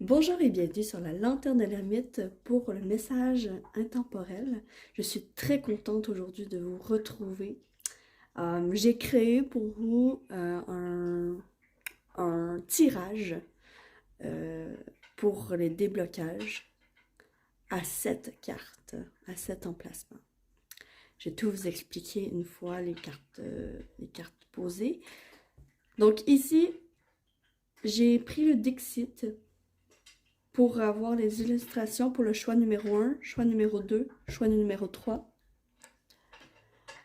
Bonjour et bienvenue sur la Lanterne de l'Ermite pour le message intemporel. Je suis très contente aujourd'hui de vous retrouver. J'ai créé pour vous un tirage euh, pour les déblocages à 7 cartes, à 7 emplacements. Je vais tout vous expliquer une fois les cartes posées. Donc ici, j'ai pris le Dixit pour avoir les illustrations pour le choix numéro 1, choix numéro 2, choix numéro 3.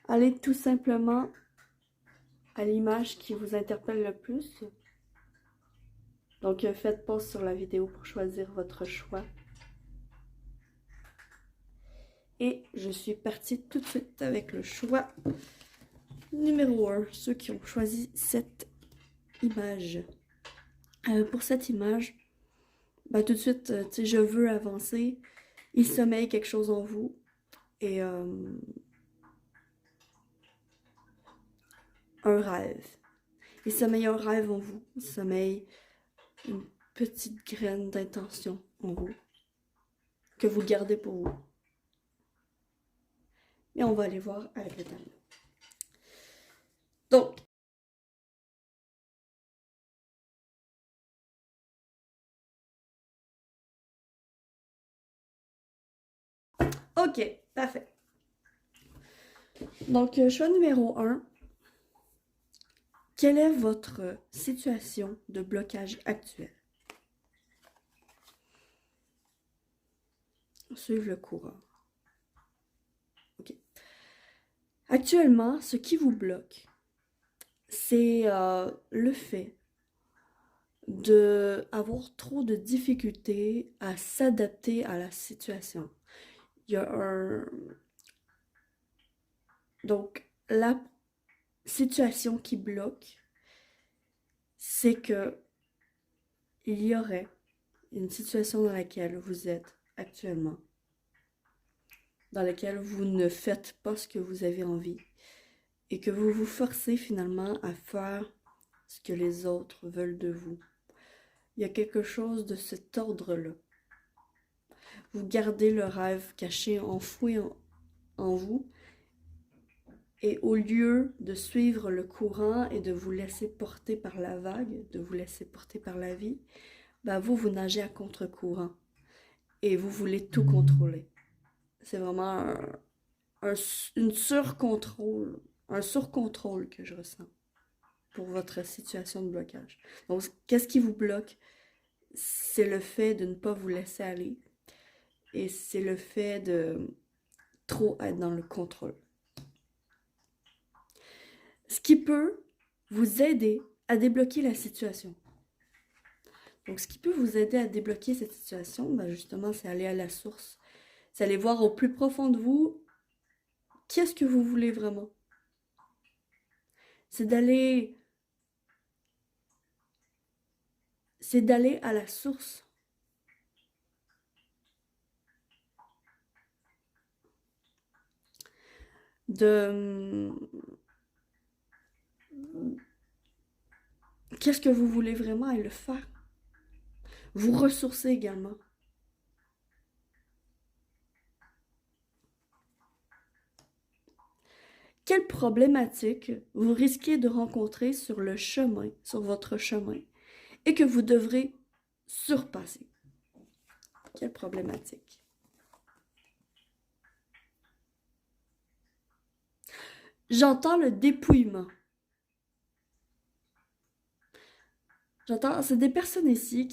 Allez tout simplement à l'image qui vous interpelle le plus. Donc faites pause sur la vidéo pour choisir votre choix. Et je suis partie tout de suite avec le choix numéro 1, ceux qui ont choisi cette image. Pour cette image, tout de suite, je veux avancer. Il sommeille quelque chose en vous. Et un rêve. Il sommeille un rêve en vous. Il sommeille une petite graine d'intention en vous. Que vous gardez pour vous. Et on va aller voir avec le tableau. Donc, ok, parfait. Donc, choix numéro 1. Quelle est votre situation de blocage actuelle? Suivre le courant. Ok. Actuellement, ce qui vous bloque, c'est le fait d'avoir trop de difficultés à s'adapter à la situation. Il y a un... Donc, la situation qui bloque, c'est que il y aurait une situation dans laquelle vous êtes actuellement, dans laquelle vous ne faites pas ce que vous avez envie et que vous vous forcez finalement à faire ce que les autres veulent de vous. Il y a quelque chose de cet ordre-là. Vous gardez le rêve caché, enfoui en vous, et au lieu de suivre le courant et de vous laisser porter par la vague, de vous laisser porter par la vie, vous nagez à contre-courant et vous voulez tout contrôler. C'est vraiment une surcontrôle, un surcontrôle que je ressens pour votre situation de blocage. Donc, qu'est-ce qui vous bloque? C'est le fait de ne pas vous laisser aller et c'est le fait de trop être dans le contrôle. Ce qui peut vous aider à débloquer la situation. Donc, ce qui peut vous aider à débloquer cette situation, justement, c'est aller à la source. C'est aller voir au plus profond de vous, qu'est-ce que vous voulez vraiment. C'est d'aller à la source. De qu'est-ce que vous voulez vraiment et le faire. Vous ressourcer également. Quelle problématique vous risquez de rencontrer sur le chemin, sur votre chemin, et que vous devrez surpasser? Quelle problématique? J'entends le dépouillement. C'est des personnes ici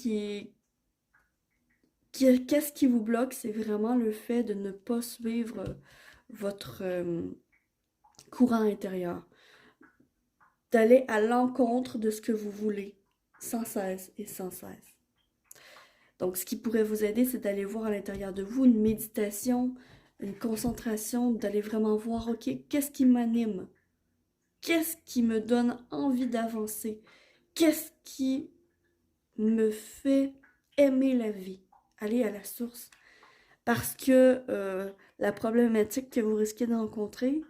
qu'est-ce qui vous bloque? C'est vraiment le fait de ne pas suivre votre courant intérieur. D'aller à l'encontre de ce que vous voulez, sans cesse et sans cesse. Donc, ce qui pourrait vous aider, c'est d'aller voir à l'intérieur de vous une méditation, une concentration, d'aller vraiment voir, ok, qu'est-ce qui m'anime? Qu'est-ce qui me donne envie d'avancer? Qu'est-ce qui me fait aimer la vie? Aller à la source. Parce que la problématique que vous risquez de rencontrer,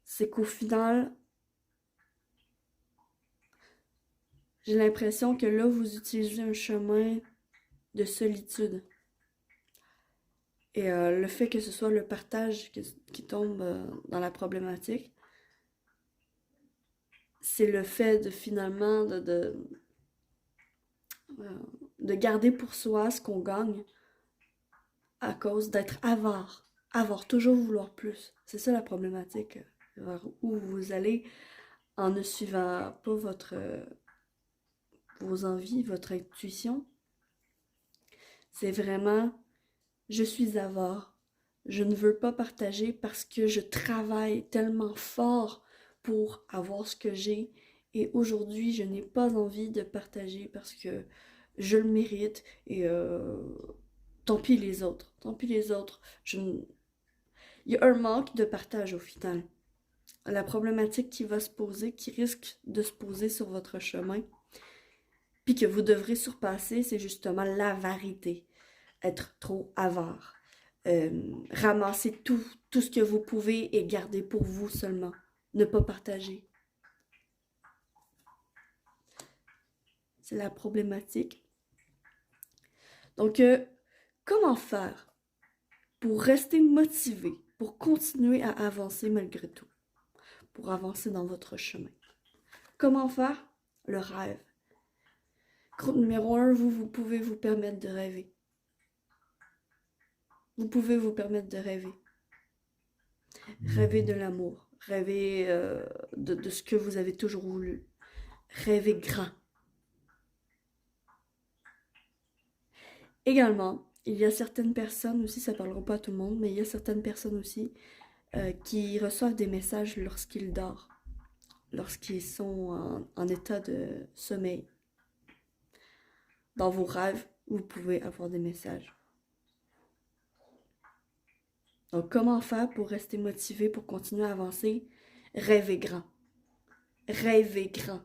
c'est qu'au final, j'ai l'impression que là, vous utilisez un chemin de solitude. Et le fait que ce soit le partage qui tombe dans la problématique, c'est le fait de finalement de garder pour soi ce qu'on gagne à cause d'être avare. Avoir, toujours vouloir plus. C'est ça la problématique. Vers où vous allez en ne suivant pas vos envies, votre intuition. C'est vraiment, je suis avare. Je ne veux pas partager parce que je travaille tellement fort pour avoir ce que j'ai. Et aujourd'hui, je n'ai pas envie de partager parce que je le mérite. Et tant pis les autres. Tant pis les autres. Il y a un manque de partage au final. La problématique qui va se poser, qui risque de se poser sur votre chemin, puis que vous devrez surpasser, c'est justement l'avarité. Être trop avare. Ramasser tout ce que vous pouvez et garder pour vous seulement. Ne pas partager. C'est la problématique. Donc, comment faire pour rester motivé, pour continuer à avancer malgré tout, pour avancer dans votre chemin? Comment faire? Le rêve. Groupe numéro 1, vous pouvez vous permettre de rêver. Vous pouvez vous permettre de rêver. Rêver de l'amour. Rêver de ce que vous avez toujours voulu. Rêver grand. Également, il y a certaines personnes aussi, ça ne parlera pas à tout le monde, mais il y a certaines personnes aussi qui reçoivent des messages lorsqu'ils dorment, lorsqu'ils sont en état de sommeil. Dans vos rêves, vous pouvez avoir des messages. Donc, comment faire pour rester motivé, pour continuer à avancer? Rêvez grand. Rêvez grand.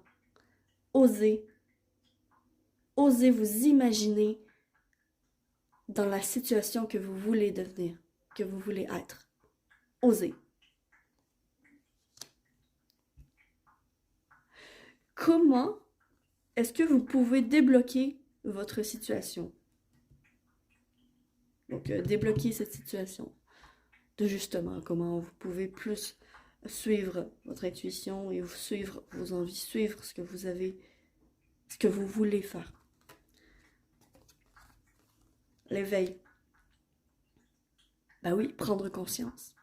Osez. Osez vous imaginer dans la situation que vous voulez devenir, que vous voulez être. Osez. Comment est-ce que vous pouvez débloquer votre situation? Donc, débloquer cette situation. De justement, comment vous pouvez plus suivre votre intuition et suivre vos envies, suivre ce que vous avez, ce que vous voulez faire. L'éveil. Ben oui, prendre conscience.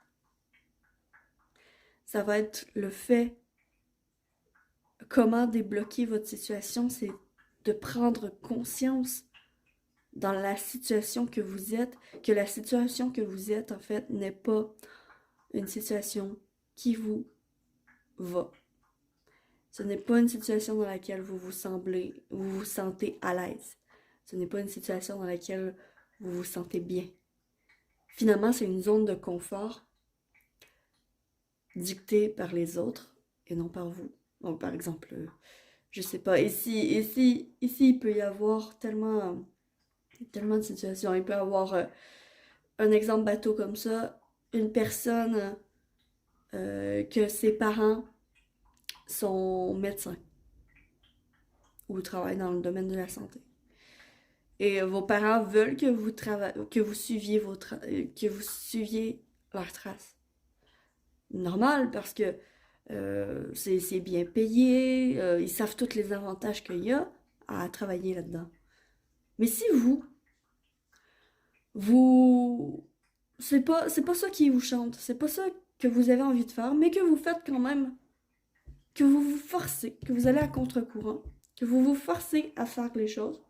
Ça va être le fait, comment débloquer votre situation, c'est de prendre conscience dans la situation que vous êtes, que la situation que vous êtes, en fait, n'est pas une situation qui vous va. Ce n'est pas une situation dans laquelle vous vous sentez à l'aise. Ce n'est pas une situation dans laquelle vous vous sentez bien. Finalement, c'est une zone de confort dictée par les autres et non par vous. Donc, par exemple, je sais pas, ici, il peut y avoir tellement de situations. Il peut y avoir un exemple bateau comme ça, une personne que ses parents sont médecins ou travaillent dans le domaine de la santé. Et vos parents veulent que vous suiviez leurs traces. Normal, parce que c'est bien payé, ils savent tous les avantages qu'il y a à travailler là-dedans. Mais si vous, c'est pas ça qui vous chante, c'est pas ça que vous avez envie de faire, mais que vous faites quand même, que vous vous forcez, que vous allez à contre-courant, que vous vous forcez à faire les choses,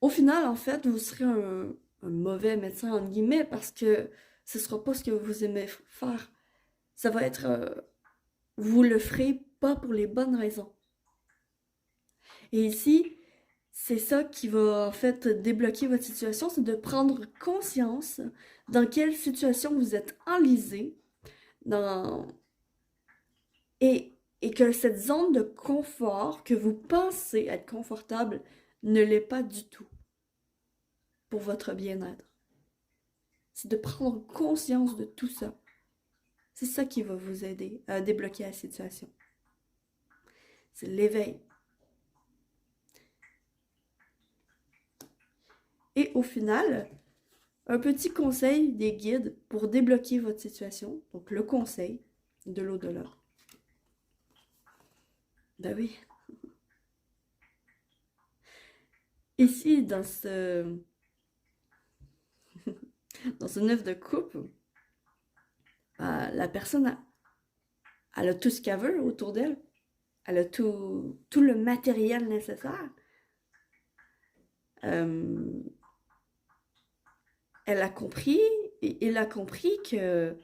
au final, en fait, vous serez un mauvais médecin, entre guillemets, parce que ce ne sera pas ce que vous aimez faire. Ça va être, vous le ferez pas pour les bonnes raisons. Et ici, c'est ça qui va en fait débloquer votre situation, c'est de prendre conscience dans quelle situation vous êtes enlisé, dans... et que cette zone de confort que vous pensez être confortable ne l'est pas du tout pour votre bien-être. C'est de prendre conscience de tout ça. C'est ça qui va vous aider à débloquer la situation. C'est l'éveil. Et au final, un petit conseil des guides pour débloquer votre situation. Donc, le conseil de l'au-delà. Ben oui. Ici, dans ce neuf de coupe, la personne elle a tout ce qu'elle veut autour d'elle. Elle a tout le matériel nécessaire. Euh, elle a compris, il a compris que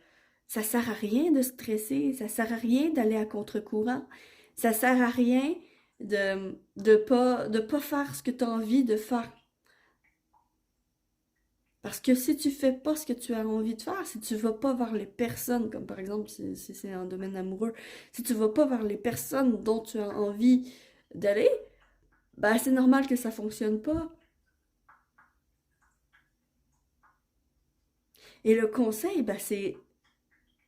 ça sert à rien de stresser, ça sert à rien d'aller à contre-courant, ça sert à rien de pas faire ce que tu as envie de faire. Parce que si tu fais pas ce que tu as envie de faire, si tu vas pas vers les personnes, comme par exemple si c'est un domaine amoureux, si tu vas pas vers les personnes dont tu as envie d'aller, ben c'est normal que ça fonctionne pas. Et le conseil, ben c'est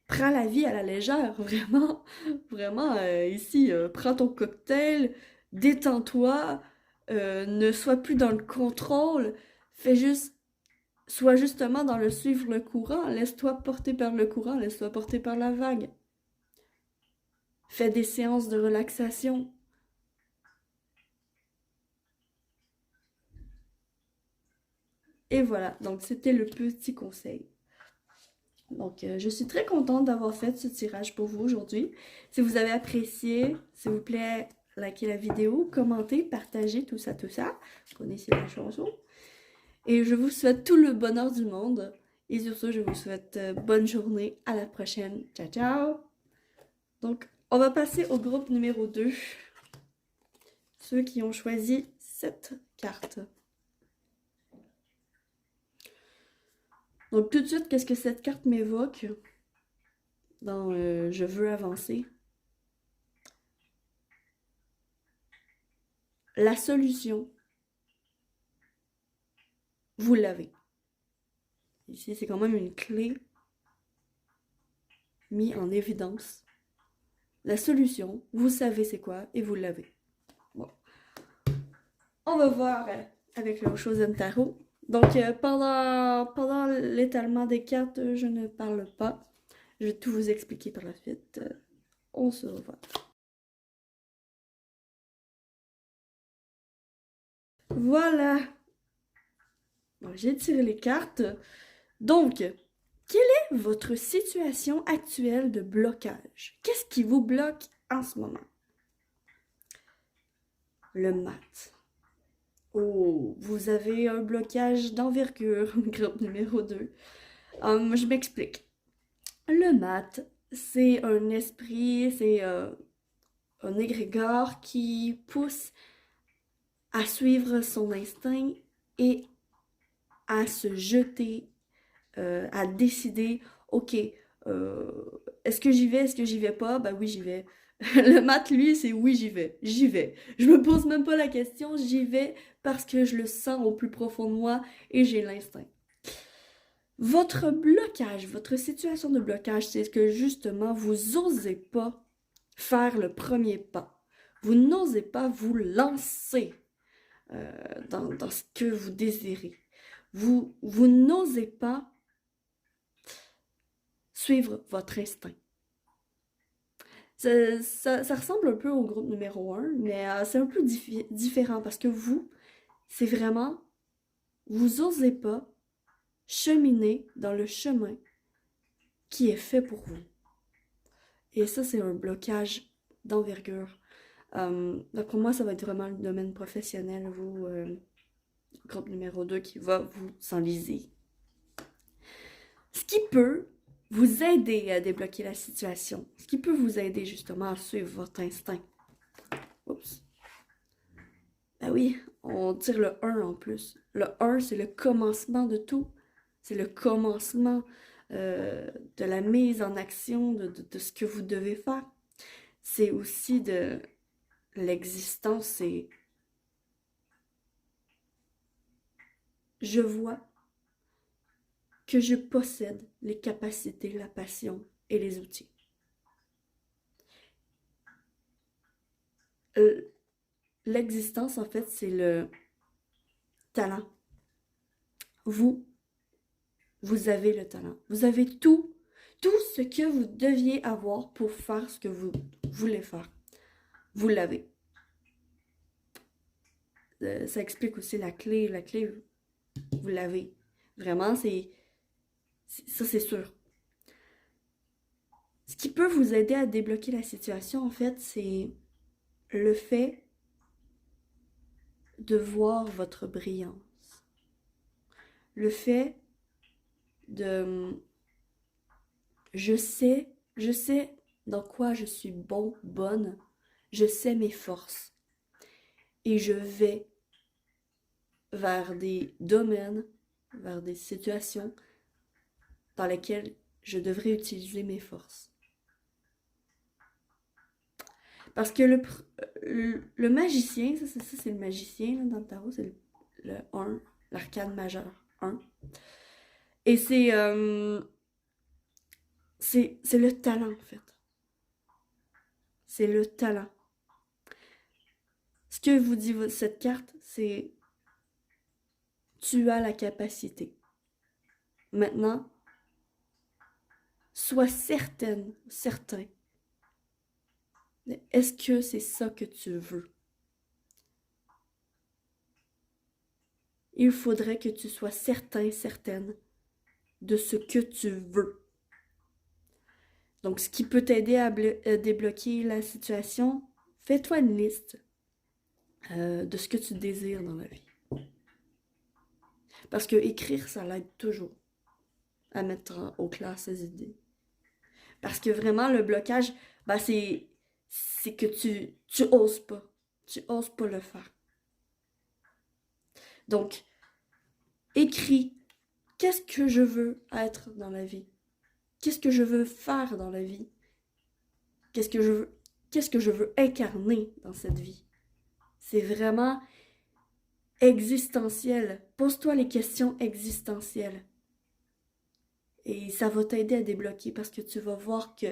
prends la vie à la légère, vraiment, vraiment, ici, prends ton cocktail, détends-toi, ne sois plus dans le contrôle, fais juste, sois justement dans le suivre le courant, laisse-toi porter par le courant, laisse-toi porter par la vague. Fais des séances de relaxation. Et voilà, donc c'était le petit conseil. Donc, je suis très contente d'avoir fait ce tirage pour vous aujourd'hui. Si vous avez apprécié, s'il vous plaît, likez la vidéo, commentez, partagez, tout ça, tout ça. Vous connaissez la chanson. Et je vous souhaite tout le bonheur du monde. Et sur ce, je vous souhaite bonne journée. À la prochaine. Ciao, ciao! Donc, on va passer au groupe numéro 2. Ceux qui ont choisi cette carte. Donc, tout de suite, qu'est-ce que cette carte m'évoque dans Je veux avancer? La solution, vous l'avez. Ici, c'est quand même une clé mise en évidence. La solution, vous savez c'est quoi et vous l'avez. Bon. On va voir avec le Chosen Tarot. Donc, pendant l'étalement des cartes, je ne parle pas. Je vais tout vous expliquer par la suite. On se revoit. Voilà. Bon, j'ai tiré les cartes. Donc, quelle est votre situation actuelle de blocage? Qu'est-ce qui vous bloque en ce moment? Le mat. Oh, vous avez un blocage d'envergure, groupe numéro 2. Je m'explique. Le mat, c'est un esprit, c'est un égrégore qui pousse à suivre son instinct et à se jeter, à décider, ok, euh, est-ce que j'y vais, est-ce que j'y vais pas? Ben oui, j'y vais. Le mat, lui, c'est oui, j'y vais, j'y vais. Je me pose même pas la question, j'y vais parce que je le sens au plus profond de moi et j'ai l'instinct. Votre blocage, votre situation de blocage, c'est que justement, vous n'osez pas faire le premier pas. Vous n'osez pas vous lancer dans ce que vous désirez. Vous n'osez pas suivre votre instinct. Ça ressemble un peu au groupe numéro 1, mais c'est un peu différent parce que vous, c'est vraiment, vous n'osez pas cheminer dans le chemin qui est fait pour vous. Et ça, c'est un blocage d'envergure. D'après moi, ça va être vraiment le domaine professionnel, vous, groupe numéro 2, qui va vous enliser. Ce qui peut vous aider à débloquer la situation. Ce qui peut vous aider justement à suivre votre instinct. Oups. Ben oui, on tire le 1 en plus. Le 1, c'est le commencement de tout. C'est le commencement de la mise en action de ce que vous devez faire. C'est aussi de l'existence et je vois que je possède les capacités, la passion et les outils. L'existence, en fait, c'est le talent. vous, vous avez le talent. Vous avez tout ce que vous deviez avoir pour faire ce que vous voulez faire. Vous l'avez. Ça explique aussi la clé. La clé, vous l'avez. Vraiment, ça, c'est sûr. Ce qui peut vous aider à débloquer la situation, en fait, c'est le fait de voir votre brillance. Le fait de... Je sais dans quoi je suis bonne. Je sais mes forces. Et je vais vers des domaines, vers des situations dans lesquelles je devrais utiliser mes forces. Parce que le magicien, ça c'est le magicien là, dans le tarot, c'est le 1, l'arcane majeur 1. Et c'est le talent, en fait. C'est le talent. Ce que vous dit cette carte, c'est tu as la capacité. Maintenant, sois certaine, certain. Est-ce que c'est ça que tu veux? Il faudrait que tu sois certain, certaine de ce que tu veux. Donc, ce qui peut t'aider à débloquer la situation, fais-toi une liste de ce que tu désires dans la vie. Parce que écrire, ça l'aide toujours à mettre au clair ses idées. Parce que vraiment, le blocage, ben c'est que tu oses pas. Tu oses pas le faire. Donc, écris. Qu'est-ce que je veux être dans la vie? Qu'est-ce que je veux faire dans la vie? Qu'est-ce que je veux incarner dans cette vie? C'est vraiment existentiel. Pose-toi les questions existentielles. Et ça va t'aider à débloquer parce que tu vas voir que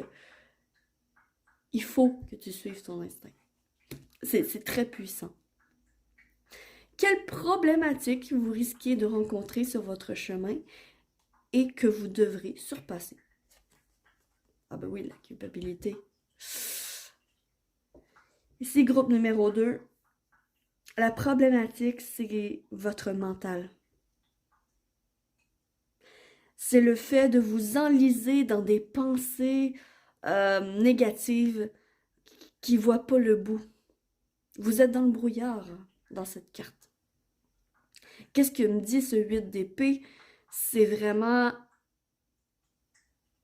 il faut que tu suives ton instinct. C'est très puissant. Quelle problématique vous risquez de rencontrer sur votre chemin et que vous devrez surpasser? Ah ben oui, la culpabilité. Ici, groupe numéro 2. La problématique, c'est votre mental. C'est le fait de vous enliser dans des pensées négatives qui ne voient pas le bout. Vous êtes dans le brouillard dans cette carte. Qu'est-ce que me dit ce 8 d'épée? C'est vraiment...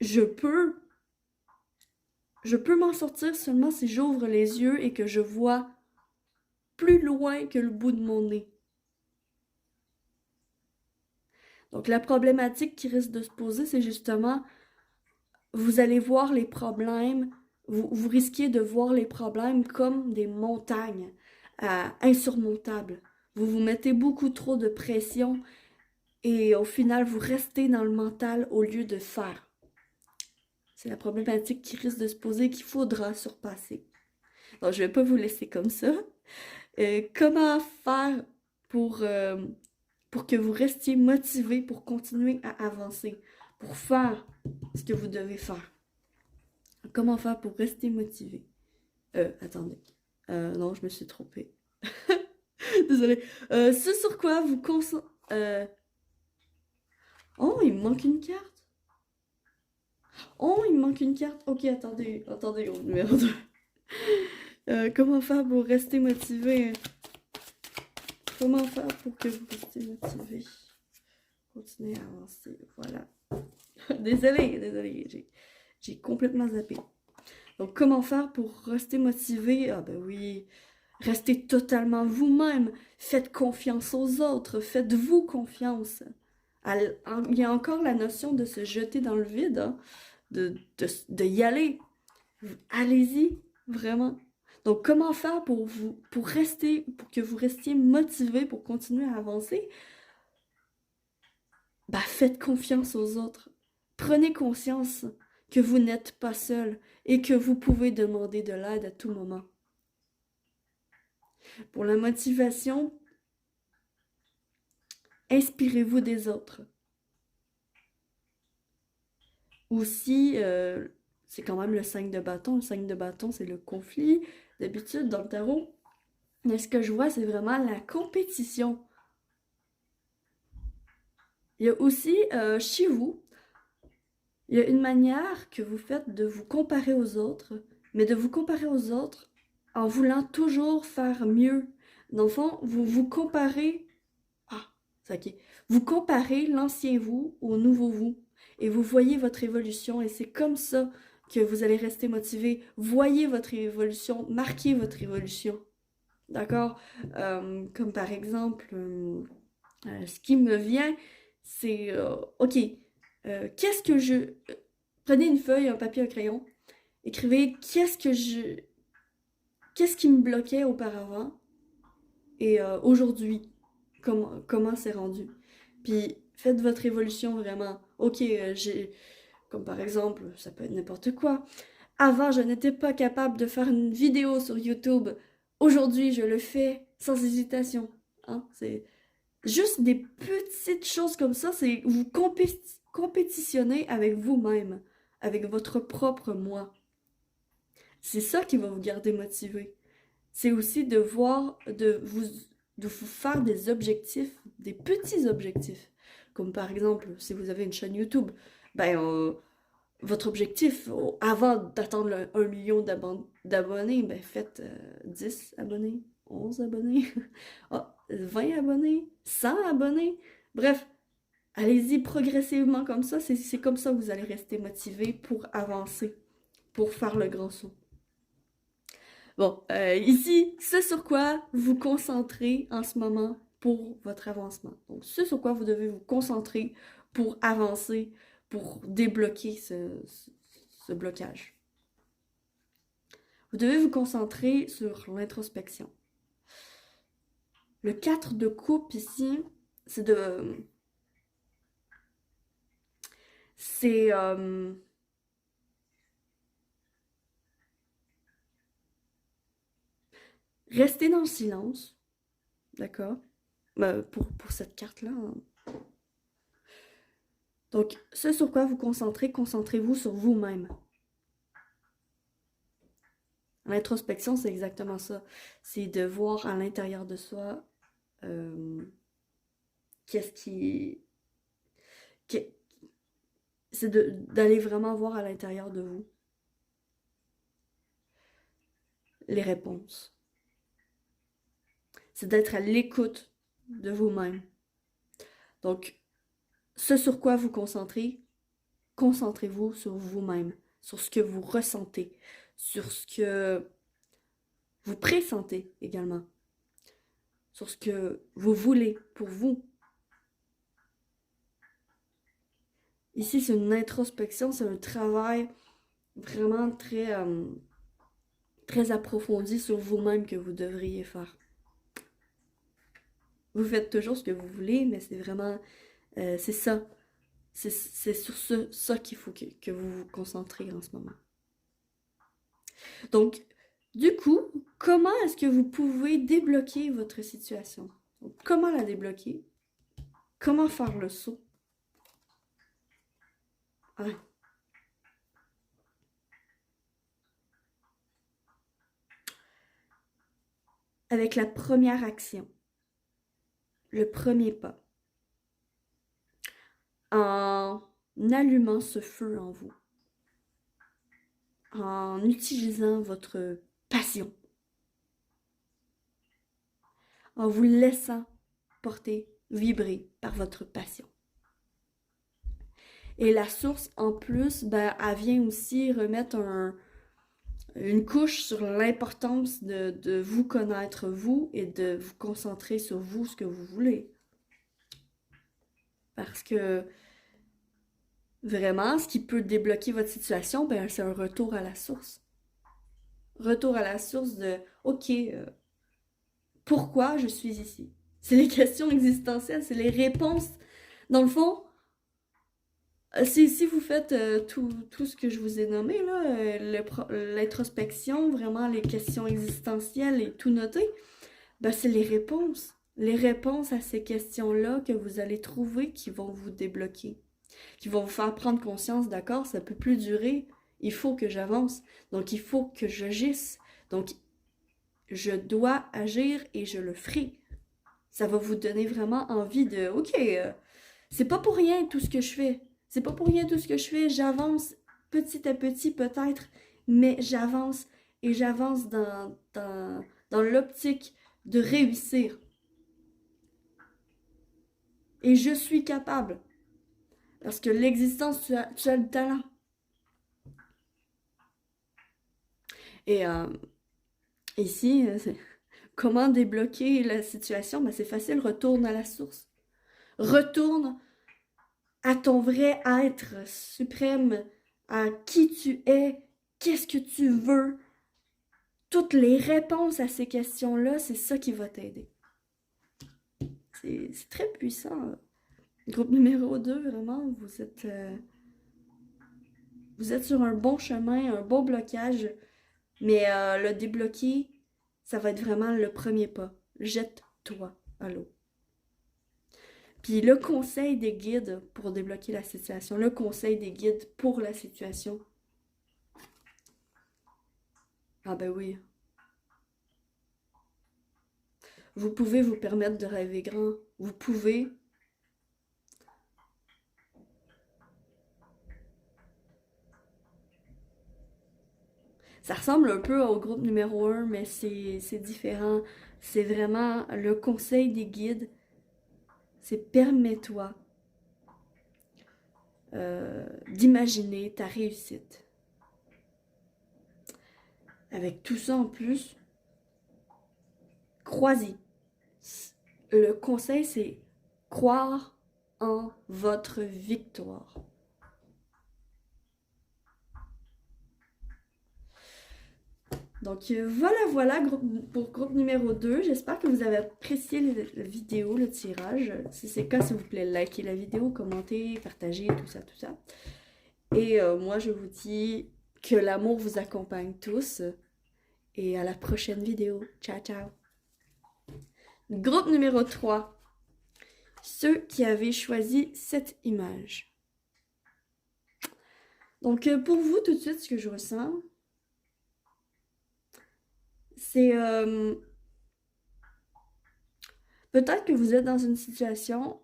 Je peux m'en sortir seulement si j'ouvre les yeux et que je vois plus loin que le bout de mon nez. Donc la problématique qui risque de se poser, c'est justement, vous allez voir les problèmes, vous risquez de voir les problèmes comme des montagnes insurmontables. Vous vous mettez beaucoup trop de pression et au final, vous restez dans le mental au lieu de faire. C'est la problématique qui risque de se poser qu'il faudra surpasser. Donc, je ne vais pas vous laisser comme ça. Comment faire pour que vous restiez motivé pour continuer à avancer, pour faire ce que vous devez faire? Comment faire pour rester motivé? Attendez. Non, je me suis trompée. Désolée. Ce sur quoi vous concentrez... Oh, il me manque une carte. Oh, il me manque une carte. Ok, attendez, au numéro 2. Comment faire pour rester motivé? Comment faire pour que vous restiez motivé? Continuez à avancer. Voilà. Désolée, j'ai complètement zappé. Donc, comment faire pour rester motivé? Ah ben oui, restez totalement vous-même. Faites confiance aux autres. Faites-vous confiance. Il y a encore la notion de se jeter dans le vide, hein, de y aller. Allez-y, vraiment. Donc, comment faire pour que vous restiez motivé pour continuer à avancer? Bah, faites confiance aux autres. Prenez conscience que vous n'êtes pas seul et que vous pouvez demander de l'aide à tout moment. Pour la motivation, inspirez-vous des autres. Aussi, c'est quand même le 5 de bâton. Le 5 de bâton, c'est le conflit. D'habitude, dans le tarot, mais ce que je vois, c'est vraiment la compétition. Il y a aussi, chez vous, il y a une manière que vous faites de vous comparer aux autres, mais de vous comparer aux autres en voulant toujours faire mieux. Dans le fond, vous vous comparez... Ah, c'est ok. Vous comparez l'ancien vous au nouveau vous. Et vous voyez votre évolution. Et c'est comme ça que vous allez rester motivé. Voyez votre évolution. Marquez votre évolution. D'accord? Comme par exemple, ce qui me vient, c'est... ok, qu'est-ce que je... Prenez une feuille, un papier, un crayon. Écrivez qu'est-ce qui me bloquait auparavant et aujourd'hui, comment c'est rendu. Puis faites votre évolution vraiment. Ok, comme par exemple, ça peut être n'importe quoi. Avant, je n'étais pas capable de faire une vidéo sur YouTube. Aujourd'hui, je le fais sans hésitation. Hein? C'est juste des petites choses comme ça. C'est vous compétitionnez avec vous-même, avec votre propre moi. C'est ça qui va vous garder motivé. C'est aussi de vous faire des objectifs, des petits objectifs. Comme par exemple, si vous avez une chaîne YouTube, ben, votre objectif, avant d'atteindre 1 million d'abonnés, ben, faites 10 abonnés, 11 abonnés, 20 abonnés, 100 abonnés. Bref, allez-y progressivement comme ça. C'est comme ça que vous allez rester motivé pour avancer, pour faire le grand saut. Bon, ici, ce sur quoi vous concentrez en ce moment pour votre avancement. Donc, ce sur quoi vous devez vous concentrer pour avancer, pour débloquer ce blocage. Vous devez vous concentrer sur l'introspection. Le 4 de coupe ici, c'est rester dans le silence, d'accord? Pour cette carte-là. Hein. Donc, ce sur quoi vous concentrez, concentrez-vous sur vous-même. L'introspection, c'est exactement ça. C'est de voir à l'intérieur de soi qu'est-ce qui... c'est d'aller vraiment voir à l'intérieur de vous les réponses. C'est d'être à l'écoute de vous-même. Donc, ce sur quoi vous concentrez, concentrez-vous sur vous-même, sur ce que vous ressentez, sur ce que vous pressentez également, sur ce que vous voulez pour vous. Ici, c'est une introspection, c'est un travail vraiment très approfondi sur vous-même que vous devriez faire. Vous faites toujours ce que vous voulez, mais c'est vraiment... c'est ça. C'est sur ça qu'il faut que vous vous concentrez en ce moment. Donc, du coup, comment est-ce que vous pouvez débloquer votre situation? Donc, comment la débloquer? Comment faire le saut? Ouais. Avec la première action, le premier pas, en allumant ce feu en vous, en utilisant votre passion, en vous laissant porter, vibrer par votre passion. Et la source, en plus, ben, elle vient aussi remettre une couche sur l'importance de vous connaître, vous, et de vous concentrer sur vous, ce que vous voulez. Parce que vraiment, ce qui peut débloquer votre situation, ben, c'est un retour à la source. Retour à la source de « Ok, pourquoi je suis ici? » C'est les questions existentielles, c'est les réponses. Dans le fond, si vous faites tout ce que je vous ai nommé, l'introspection, vraiment les questions existentielles et tout noter, ben c'est les réponses. les réponses à ces questions-là que vous allez trouver qui vont vous débloquer, qui vont vous faire prendre conscience, d'accord, ça peut plus durer, il faut que j'avance, donc il faut que j'agisse, donc je dois agir et je le ferai. Ça va vous donner vraiment envie de, ok, c'est pas pour rien tout ce que je fais, c'est pas pour rien tout ce que je fais, j'avance petit à petit peut-être, mais j'avance et j'avance dans l'optique de réussir. Et je suis capable. Parce que l'existence, tu as le talent. Et ici, comment débloquer la situation? Ben, c'est facile, retourne à la source. Retourne à ton vrai être suprême, à qui tu es, qu'est-ce que tu veux. Toutes les réponses à ces questions-là, c'est ça qui va t'aider. C'est très puissant. Groupe numéro 2, vraiment, vous êtes sur un bon chemin, un bon blocage, mais le débloquer, ça va être vraiment le premier pas. Jette-toi à l'eau. Puis le conseil des guides pour débloquer la situation, le conseil des guides pour la situation. Ah ben oui. Vous pouvez vous permettre de rêver grand. Vous pouvez. Ça ressemble un peu au groupe numéro 1, mais c'est différent. C'est vraiment le conseil des guides. C'est permets-toi d'imaginer ta réussite. Avec tout ça en plus, crois-y. Le conseil, c'est croire en votre victoire. Donc voilà pour groupe numéro 2. J'espère que vous avez apprécié la vidéo, le tirage. Si c'est le cas, s'il vous plaît, likez la vidéo, commentez, partagez, tout ça, tout ça. Et moi, je vous dis que l'amour vous accompagne tous. Et à la prochaine vidéo. Ciao, ciao. Groupe numéro 3. Ceux qui avaient choisi cette image. Donc pour vous, tout de suite, ce que je ressens, c'est peut-être que vous êtes dans une situation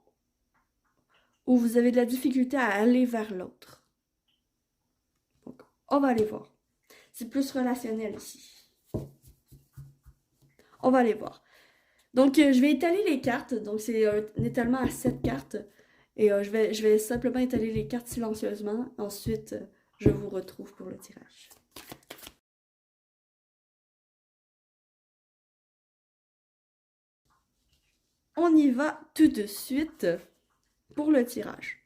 où vous avez de la difficulté à aller vers l'autre. Donc, on va aller voir. C'est plus relationnel ici. On va aller voir. Donc, je vais étaler les cartes. Donc, c'est un étalement à 7 cartes. Et je vais simplement étaler les cartes silencieusement. Ensuite, je vous retrouve pour le tirage. On y va tout de suite pour le tirage.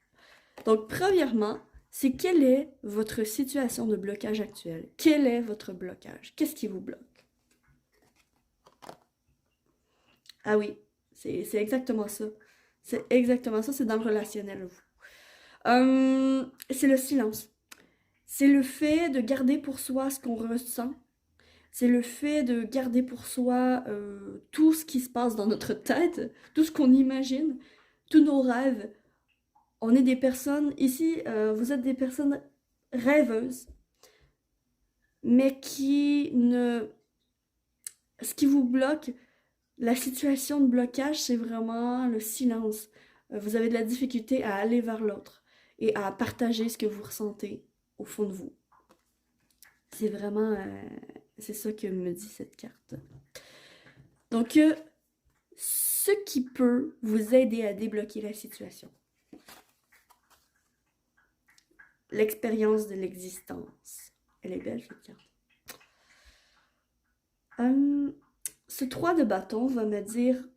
Donc, premièrement, c'est quelle est votre situation de blocage actuelle? Quel est votre blocage? Qu'est-ce qui vous bloque? Ah oui, c'est exactement ça. C'est exactement ça, c'est dans le relationnel. C'est le silence. C'est le fait de garder pour soi ce qu'on ressent. C'est le fait de garder pour soi tout ce qui se passe dans notre tête, tout ce qu'on imagine, tous nos rêves. On est des personnes, ici, vous êtes des personnes rêveuses, mais qui ne... Ce qui vous bloque, la situation de blocage, c'est vraiment le silence. Vous avez de la difficulté à aller vers l'autre et à partager ce que vous ressentez au fond de vous. C'est vraiment... c'est ça que me dit cette carte. Donc, ce qui peut vous aider à débloquer la situation. L'expérience de l'existence. Elle est belle, cette carte. Ce 3 de bâton va me dire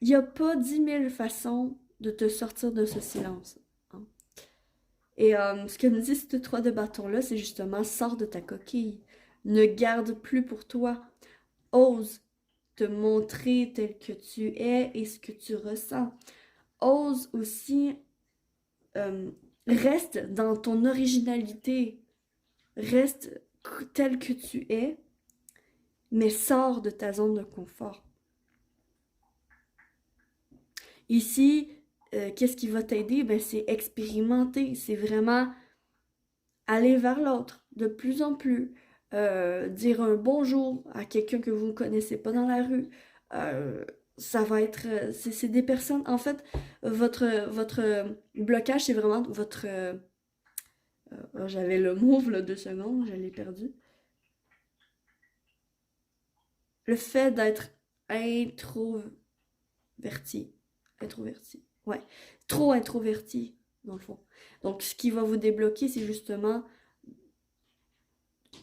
il n'y a pas 10 000 façons de te sortir de ce silence. Hein. Et ce que me dit ce 3 de bâton-là, c'est justement sors de ta coquille. Ne garde plus pour toi. Ose te montrer tel que tu es et ce que tu ressens. Ose aussi, reste dans ton originalité. Reste tel que tu es, mais sors de ta zone de confort. Ici, qu'est-ce qui va t'aider? Ben, c'est expérimenter, c'est vraiment aller vers l'autre de plus en plus, dire un bonjour à quelqu'un que vous ne connaissez pas dans la rue. Euh, Ça va être, c'est des personnes, en fait, votre blocage, c'est vraiment votre, j'avais le mot, là, 2 secondes, je l'ai perdu. Le fait d'être introverti, introverti, ouais, trop introverti, dans le fond. Donc, ce qui va vous débloquer, c'est justement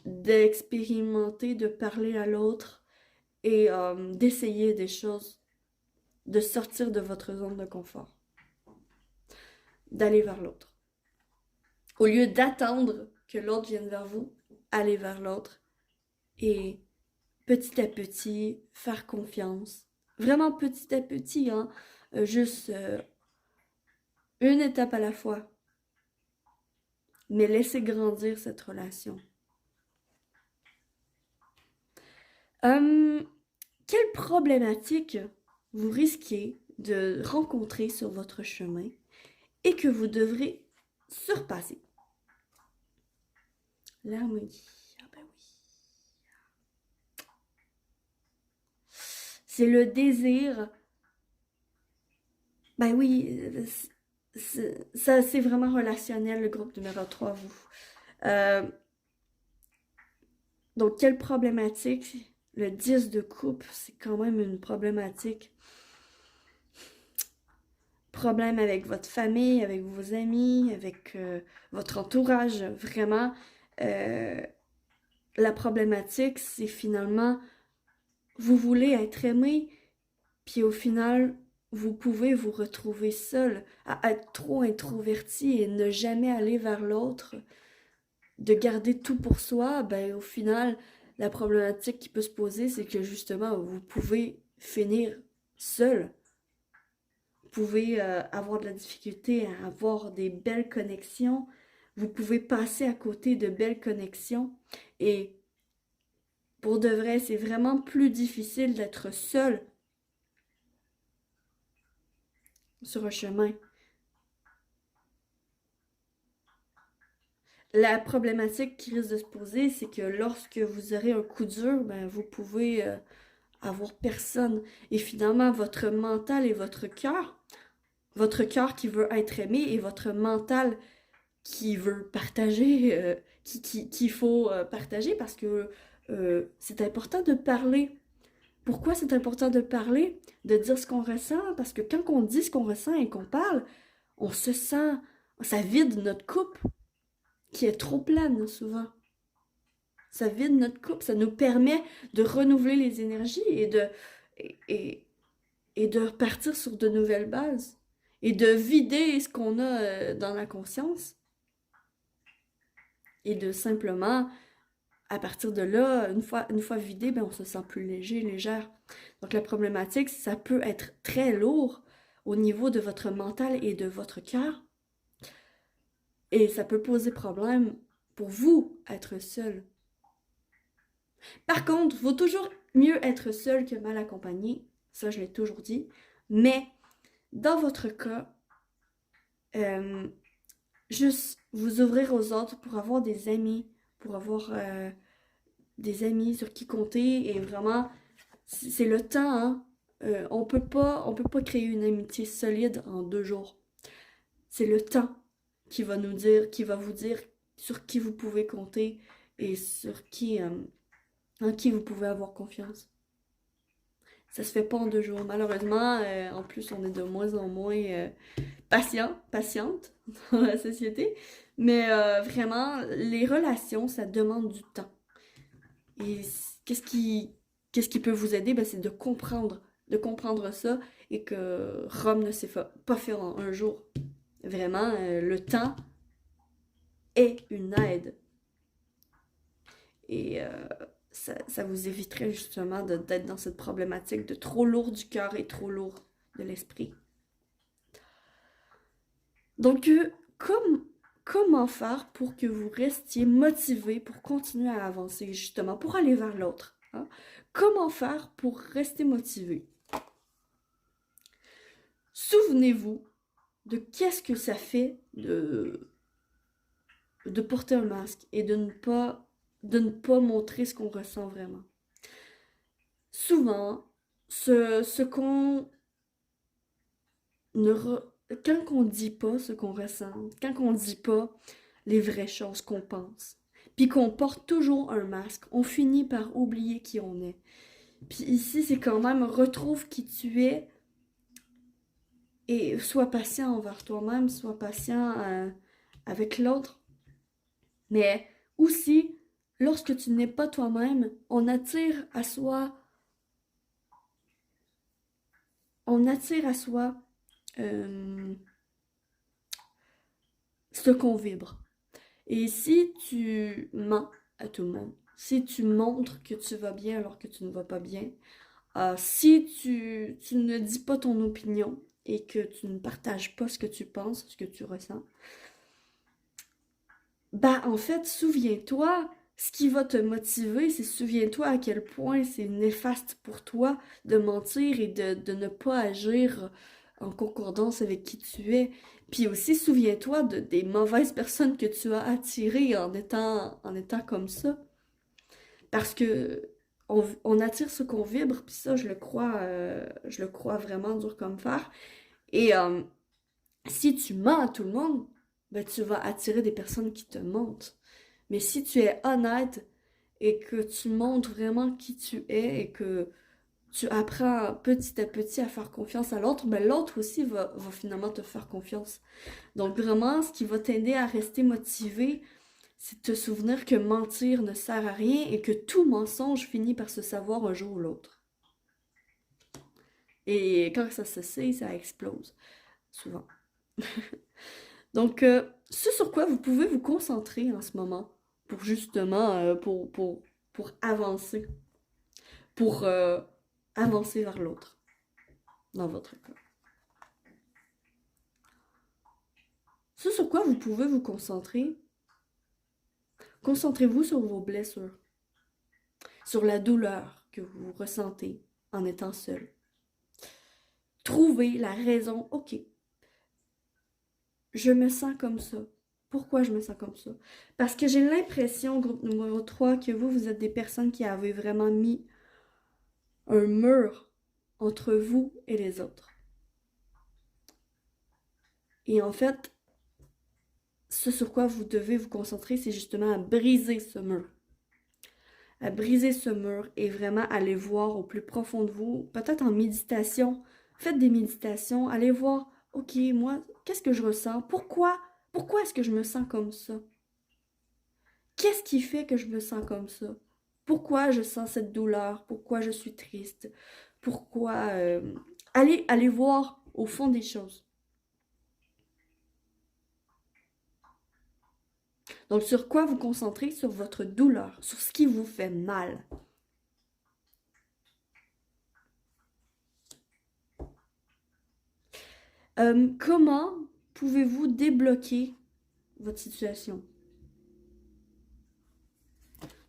d'expérimenter, de parler à l'autre et d'essayer des choses, de sortir de votre zone de confort, d'aller vers l'autre. Au lieu d'attendre que l'autre vienne vers vous, allez vers l'autre et petit à petit faire confiance. Vraiment petit à petit, hein, juste une étape à la fois, mais laissez grandir cette relation. Hum, quelle problématique vous risquez de rencontrer sur votre chemin et que vous devrez surpasser? L'harmonie. Ah ben oui. C'est le désir. Ben oui, ça c'est vraiment relationnel, le groupe numéro 3 vous. Euh, donc, quelle problématique? Le 10 de coupe, c'est quand même une problématique. Problème avec votre famille, avec vos amis, avec votre entourage. Vraiment, euh, la problématique, c'est finalement, vous voulez être aimé, puis au final, vous pouvez vous retrouver seul, à être trop introverti et ne jamais aller vers l'autre, de garder tout pour soi, ben au final, la problématique qui peut se poser, c'est que justement, vous pouvez finir seul. Vous pouvez avoir de la difficulté à avoir des belles connexions. Vous pouvez passer à côté de belles connexions. Et pour de vrai, c'est vraiment plus difficile d'être seul sur un chemin. La problématique qui risque de se poser, c'est que lorsque vous aurez un coup dur, ben, vous pouvez avoir personne. Et finalement, votre mental et votre cœur qui veut être aimé et votre mental qui veut partager, qu'il faut partager parce que c'est important de parler. Pourquoi c'est important de parler, de dire ce qu'on ressent? Parce que quand on dit ce qu'on ressent et qu'on parle, on se sent, ça vide notre coupe qui est trop pleine souvent. Ça vide notre coupe, ça nous permet de renouveler les énergies et, et, et de repartir sur de nouvelles bases et de vider ce qu'on a dans la conscience et de simplement, à partir de là, une fois vidé, ben, on se sent plus léger, légère. Donc la problématique, ça peut être très lourd au niveau de votre mental et de votre cœur et ça peut poser problème pour vous être seul. Par contre, il vaut toujours mieux être seul que mal accompagné. Ça, je l'ai toujours dit. Mais dans votre cas, euh, juste vous ouvrir aux autres pour avoir des amis, pour avoir des amis sur qui compter et vraiment, c'est le temps, hein. On peut pas créer une amitié solide en 2 jours. C'est le temps qui va nous dire, qui va vous dire sur qui vous pouvez compter et sur qui, en qui vous pouvez avoir confiance. Ça se fait pas en 2 jours. Malheureusement, en plus, on est de moins en moins patiente dans la société. Mais vraiment, les relations, ça demande du temps. Et qu'est-ce qui peut vous aider? Ben, c'est de comprendre ça et que Rome ne s'est pas fait en un jour. Vraiment, le temps est une aide. Et ça vous éviterait justement d'être dans cette problématique de trop lourd du cœur et trop lourd de l'esprit. Donc, comment faire pour que vous restiez motivé pour continuer à avancer, justement, pour aller vers l'autre. Hein? Comment faire pour rester motivé? Souvenez-vous de qu'est-ce que ça fait de porter un masque et de ne pas montrer ce qu'on ressent vraiment. Souvent, ce qu'on ne re- quand on dit pas ce qu'on ressent, quand on dit pas les vraies choses qu'on pense, puis qu'on porte toujours un masque, on finit par oublier qui on est. Puis ici, c'est quand même retrouve qui tu es et sois patient envers toi-même, sois patient avec l'autre. Mais aussi, lorsque tu n'es pas toi-même, on attire à soi euh, ce qu'on vibre. Et si tu mens à tout le monde, si tu montres que tu vas bien alors que tu ne vas pas bien, si tu ne dis pas ton opinion et que tu ne partages pas ce que tu penses, ce que tu ressens, bah en fait, souviens-toi, ce qui va te motiver, c'est souviens-toi à quel point c'est néfaste pour toi de mentir et de ne pas agir en concordance avec qui tu es. Puis aussi, souviens-toi des mauvaises personnes que tu as attirées en étant comme ça. Parce que on attire ce qu'on vibre, puis ça, je le crois vraiment dur comme fer. Et si tu mens à tout le monde, ben, tu vas attirer des personnes qui te mentent. Mais si tu es honnête et que tu montres vraiment qui tu es et que tu apprends petit à petit à faire confiance à l'autre, ben l'autre aussi va finalement te faire confiance. Donc vraiment, ce qui va t'aider à rester motivé, c'est de te souvenir que mentir ne sert à rien et que tout mensonge finit par se savoir un jour ou l'autre. Et quand ça se sait, ça explose, souvent. Donc, ce sur quoi vous pouvez vous concentrer en ce moment pour justement, pour avancer, pour avancer vers l'autre, dans votre cas. Ce sur quoi vous pouvez vous concentrer, concentrez-vous sur vos blessures, sur la douleur que vous ressentez en étant seul. Trouvez la raison, ok, je me sens comme ça. Pourquoi je me sens comme ça? Parce que j'ai l'impression, groupe numéro 3, que vous êtes des personnes qui avez vraiment mis un mur entre vous et les autres. Et en fait, ce sur quoi vous devez vous concentrer, c'est justement à briser ce mur. À briser ce mur et vraiment aller voir au plus profond de vous, peut-être en méditation. Faites des méditations, allez voir, ok, moi, qu'est-ce que je ressens? Pourquoi est-ce que je me sens comme ça? Qu'est-ce qui fait que je me sens comme ça? Pourquoi je sens cette douleur? Pourquoi je suis triste? Pourquoi... allez voir au fond des choses. Donc, sur quoi vous concentrez? Sur votre douleur, sur ce qui vous fait mal. Comment pouvez-vous débloquer votre situation?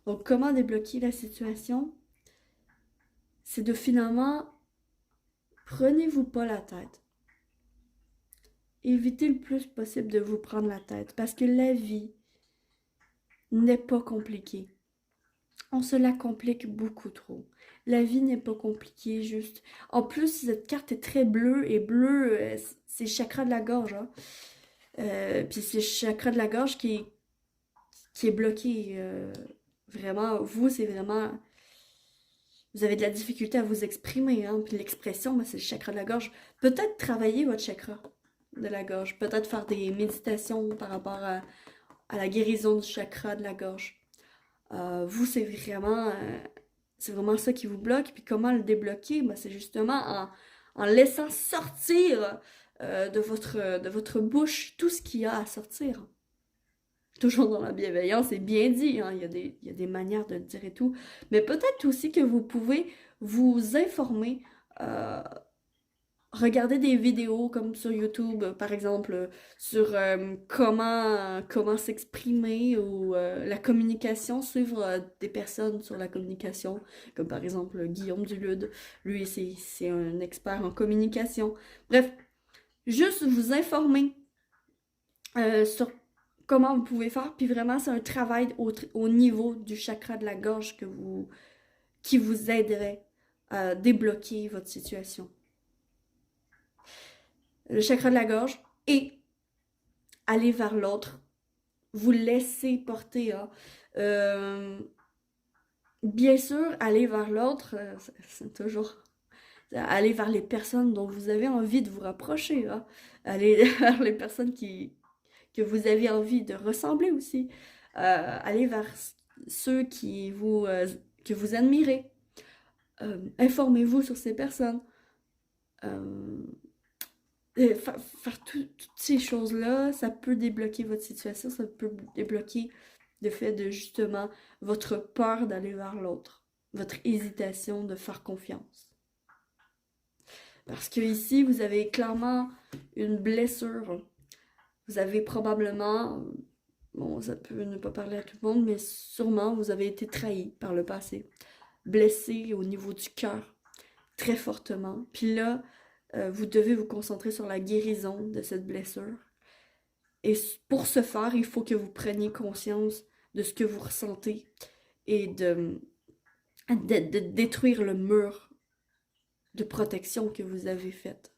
Donc, comment débloquer la situation? C'est de finalement, prenez-vous pas la tête. Évitez le plus possible de vous prendre la tête parce que la vie n'est pas compliquée. On se la complique beaucoup trop. La vie n'est pas compliquée, juste. En plus, cette carte est très bleue et bleu, c'est le chakra de la gorge. Hein. Puis c'est le chakra de la gorge qui est bloqué. Vraiment, vous, c'est vraiment. Vous avez de la difficulté à vous exprimer. Hein. Puis l'expression, ben, c'est le chakra de la gorge. Peut-être travailler votre chakra de la gorge. Peut-être faire des méditations par rapport à la guérison du chakra de la gorge. Vous, c'est vraiment ça qui vous bloque. Puis comment le débloquer? Ben, c'est justement en laissant sortir de votre bouche tout ce qu'il y a à sortir. Toujours dans la bienveillance, c'est bien dit, hein, il y a des manières de le dire et tout. Mais peut-être aussi que vous pouvez vous informer euh, regardez des vidéos comme sur YouTube, par exemple, sur comment s'exprimer ou la communication, suivre des personnes sur la communication, comme par exemple Guillaume Dulude. Lui, c'est un expert en communication. Bref, juste vous informer sur comment vous pouvez faire, puis vraiment, c'est un travail au niveau du chakra de la gorge qui vous aiderait à débloquer votre situation. Le chakra de la gorge et aller vers l'autre. Vous laisser porter. Hein. Bien sûr, aller vers l'autre, c'est toujours aller vers les personnes dont vous avez envie de vous rapprocher. Hein. Aller vers les personnes que vous avez envie de ressembler aussi. Aller vers ceux que vous admirez. Informez-vous sur ces personnes. Faire toutes ces choses-là, ça peut débloquer votre situation, ça peut débloquer le fait de justement votre peur d'aller vers l'autre, votre hésitation de faire confiance. Parce que ici, vous avez clairement une blessure. Vous avez probablement, bon, ça peut ne pas parler à tout le monde, mais sûrement vous avez été trahi par le passé, blessé au niveau du cœur, très fortement. Puis là, vous devez vous concentrer sur la guérison de cette blessure. Et pour ce faire, il faut que vous preniez conscience de ce que vous ressentez et de détruire le mur de protection que vous avez fait.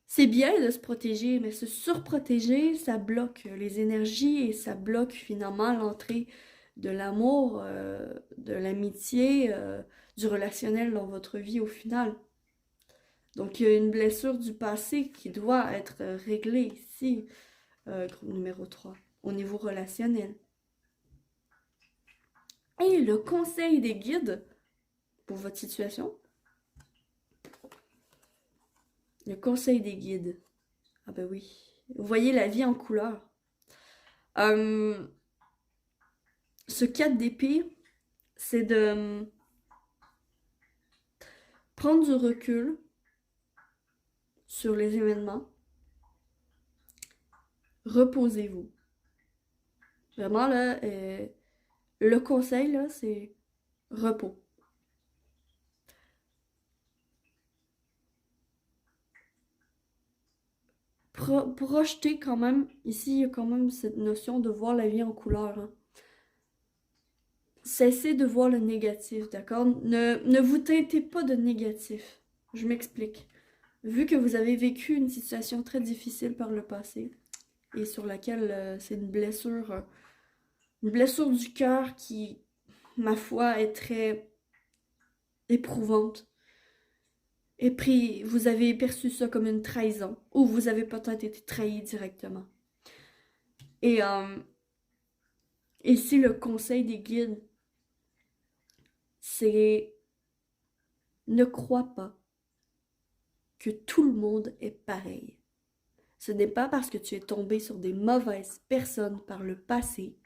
C'est bien de se protéger, mais se surprotéger, ça bloque les énergies et ça bloque finalement l'entrée de l'amour, de l'amitié, du relationnel dans votre vie au final. Donc, il y a une blessure du passé qui doit être réglée ici, groupe numéro 3, au niveau relationnel. Et le conseil des guides pour votre situation. Le conseil des guides. Ah ben oui. Vous voyez la vie en couleur. Ce 4 d'épée, c'est de prendre du recul sur les événements. Reposez-vous. Vraiment, là, le conseil, là, c'est repos. Projeter quand même, ici, il y a quand même cette notion de voir la vie en couleur. Hein. Cessez de voir le négatif, d'accord? Ne vous teintez pas de négatif. Je m'explique. Vu que vous avez vécu une situation très difficile par le passé et sur laquelle c'est une blessure du cœur qui, ma foi, est très éprouvante. Et puis, vous avez perçu ça comme une trahison ou vous avez peut-être été trahi directement. Et ici, le conseil des guides, c'est ne crois pas que tout le monde est pareil. Ce n'est pas parce que tu es tombé sur des mauvaises personnes par le passé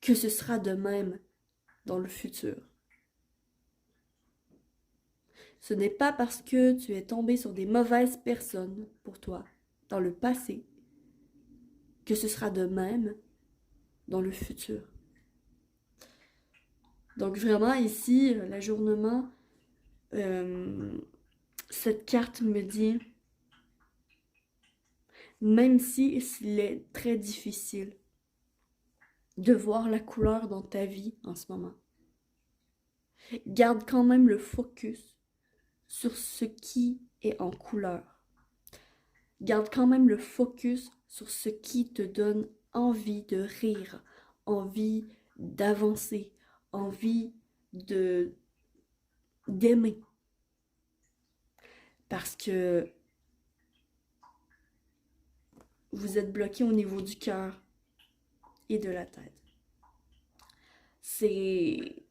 que ce sera de même dans le futur. Ce n'est pas parce que tu es tombé sur des mauvaises personnes pour toi dans le passé que ce sera de même dans le futur. Donc vraiment ici, l'ajournement, cette carte me dit, même si il est très difficile de voir la couleur dans ta vie en ce moment, garde quand même le focus sur ce qui est en couleur. Garde quand même le focus sur ce qui te donne envie de rire, envie d'avancer, envie d'aimer. Parce que vous êtes bloqué au niveau du cœur et de la tête. C'est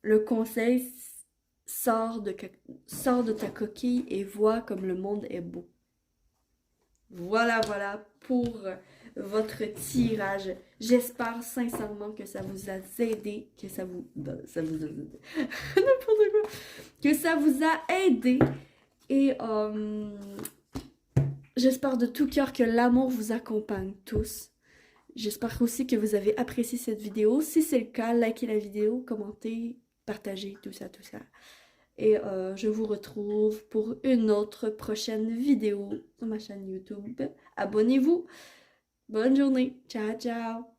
le conseil, sors de ta coquille et vois comme le monde est beau. Voilà pour votre tirage. J'espère sincèrement que ça vous a aidé, que ça vous... ça vous a aidé. N'importe quoi. Que ça vous a aidé. Et j'espère de tout cœur que l'amour vous accompagne tous. J'espère aussi que vous avez apprécié cette vidéo. Si c'est le cas, likez la vidéo, commentez, partagez, tout ça, tout ça. Et je vous retrouve pour une autre prochaine vidéo sur ma chaîne YouTube. Abonnez-vous. Bonne journée. Ciao, ciao.